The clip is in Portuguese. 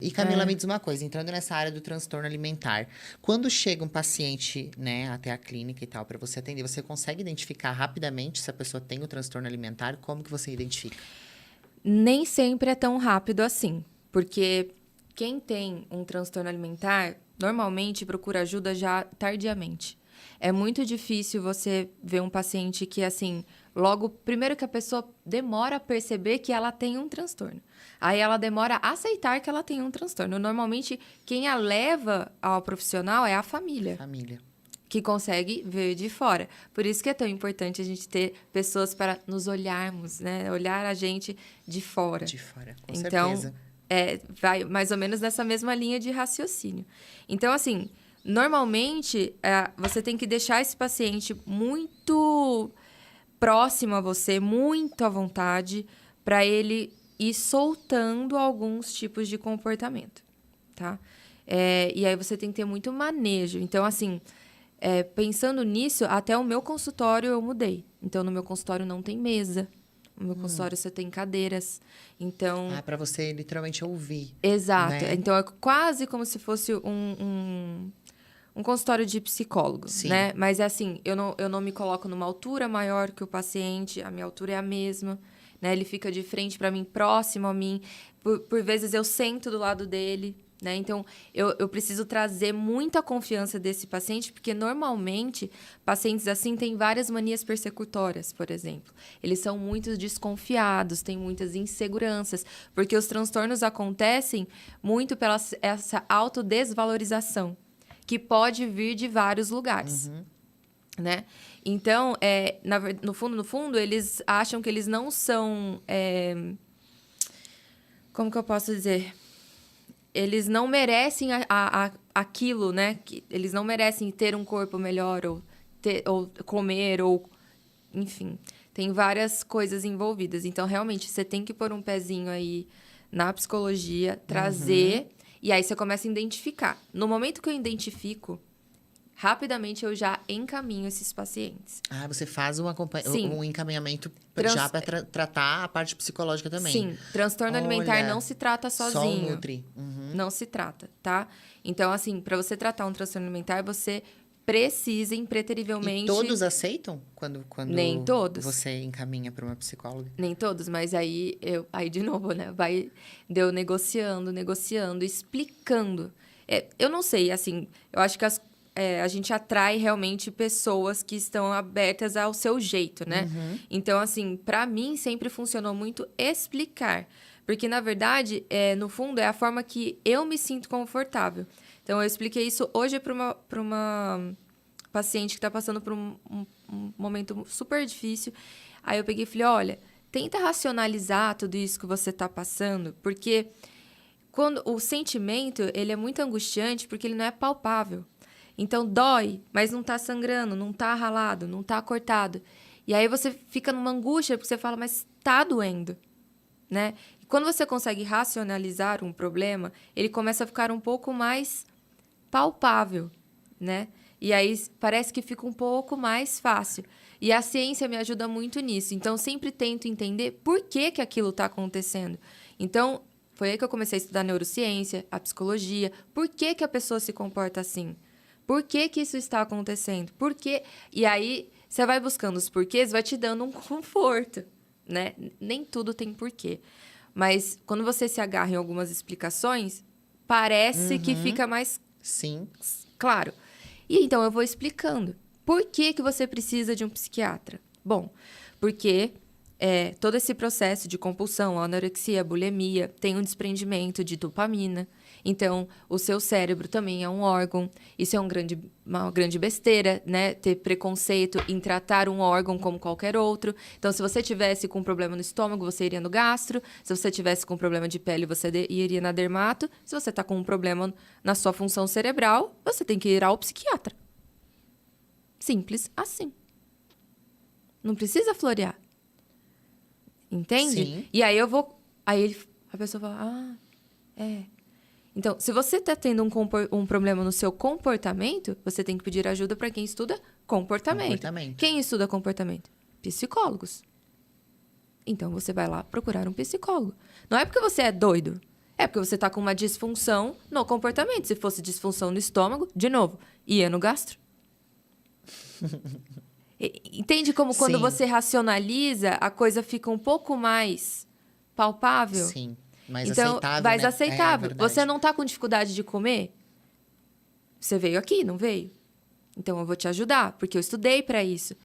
E Camila, me diz uma coisa, entrando nessa área do transtorno alimentar, quando chega um paciente, né, até a clínica e tal, para você atender, você consegue identificar rapidamente se a pessoa tem o transtorno alimentar? Como que você identifica? Nem sempre é tão rápido assim, porque quem tem um transtorno alimentar normalmente procura ajuda já tardiamente. É muito difícil você ver um paciente que, assim, logo, primeiro que a pessoa demora a perceber que ela tem um transtorno. Aí ela demora a aceitar que ela tem um transtorno. Normalmente, quem a leva ao profissional é a família, Família. que consegue ver de fora. Por isso que é tão importante a gente ter pessoas para nos olharmos, né? Olhar a gente de fora. De fora, com Então, certeza. vai mais ou menos nessa mesma linha de raciocínio. Então, assim, normalmente, você tem que deixar esse paciente muito próximo a você, muito à vontade, para ele ir soltando alguns tipos de comportamento, tá? E aí você tem que ter muito manejo. Então, assim, pensando nisso, até o meu consultório eu mudei. Então, no meu consultório não tem mesa. No meu consultório você tem cadeiras. Então, Ah, para você literalmente ouvir, exato. né? Então, é quase como se fosse um consultório de psicólogo, Sim. né? Mas é assim, eu não me coloco numa altura maior que o paciente, a minha altura é a mesma, né? Ele fica de frente para mim, próximo a mim. Por vezes eu sento do lado dele, né? Então, eu preciso trazer muita confiança desse paciente, porque normalmente pacientes assim têm várias manias persecutórias, por exemplo. Eles são muito desconfiados, têm muitas inseguranças, porque os transtornos acontecem muito pela essa autodesvalorização, que pode vir de vários lugares, né? Então, no fundo, eles acham que eles não são... como que eu posso dizer? Eles não merecem aquilo, né? Eles não merecem ter um corpo melhor, ou comer, ou... Enfim, tem várias coisas envolvidas. Então, realmente, você tem que pôr um pezinho aí na psicologia, trazer... E aí você começa a identificar. No momento que eu identifico, rapidamente eu já encaminho esses pacientes. Ah, você faz Sim. um encaminhamento Trans- já para tratar a parte psicológica também. Sim, transtorno alimentar não se trata Só o sozinho. Nutri. Uhum. Não se trata, tá? Então, assim, para você tratar um transtorno alimentar, você precisa E impreterivelmente... todos aceitam quando Nem todos. você encaminha para uma psicóloga? Nem todos, mas aí de novo, né? Deu negociando, explicando. Eu não sei, assim, eu acho que a gente atrai realmente pessoas que estão abertas ao seu jeito, né? Então, assim, para mim sempre funcionou muito explicar. Porque, na verdade, no fundo, é a forma que eu me sinto confortável. Então, eu expliquei isso hoje para uma paciente que está passando por um momento super difícil. Aí eu peguei e falei, olha, tenta racionalizar tudo isso que você está passando, porque quando o sentimento, ele é muito angustiante porque ele não é palpável. Então, dói, mas não está sangrando, não está ralado, não está cortado. E aí você fica numa angústia porque você fala, mas está doendo, né? E quando você consegue racionalizar um problema, ele começa a ficar um pouco mais palpável, né? E aí parece que fica um pouco mais fácil. E a ciência me ajuda muito nisso. Então, sempre tento entender por que aquilo está acontecendo. Então, foi aí que eu comecei a estudar neurociência, a psicologia. Por que a pessoa se comporta assim? Por que isso está acontecendo? Por quê? E aí, você vai buscando os porquês, vai te dando um conforto, né? Nem tudo tem porquê. Mas, quando você se agarra em algumas explicações, parece que fica mais Sim. claro. E então eu vou explicando. Por que você precisa de um psiquiatra? Bom, porque todo esse processo de compulsão, anorexia, bulimia, tem um desprendimento de dopamina. Então, o seu cérebro também é um órgão. Isso é uma grande besteira, né? Ter preconceito em tratar um órgão como qualquer outro. Então, se você tivesse com um problema no estômago, você iria no gastro. Se você tivesse com um problema de pele, você iria na dermato. Se você está com um problema na sua função cerebral, você tem que ir ao psiquiatra. Simples assim. Não precisa florear. Entende? Sim. E aí Aí a pessoa fala, Então, se você está tendo um problema no seu comportamento, você tem que pedir ajuda para quem estuda comportamento. Quem estuda comportamento? Psicólogos. Então, você vai lá procurar um psicólogo. Não é porque você é doido. É porque você tá com uma disfunção no comportamento. Se fosse disfunção no estômago, de novo, ia no gastro. Entende como quando Sim. você racionaliza, a coisa fica um pouco mais palpável? Sim. Mais Então, aceitável, mais né? aceitável. É, verdade. Você não tá com dificuldade de comer? Você veio aqui, não veio? Então, eu vou te ajudar, porque eu estudei para isso.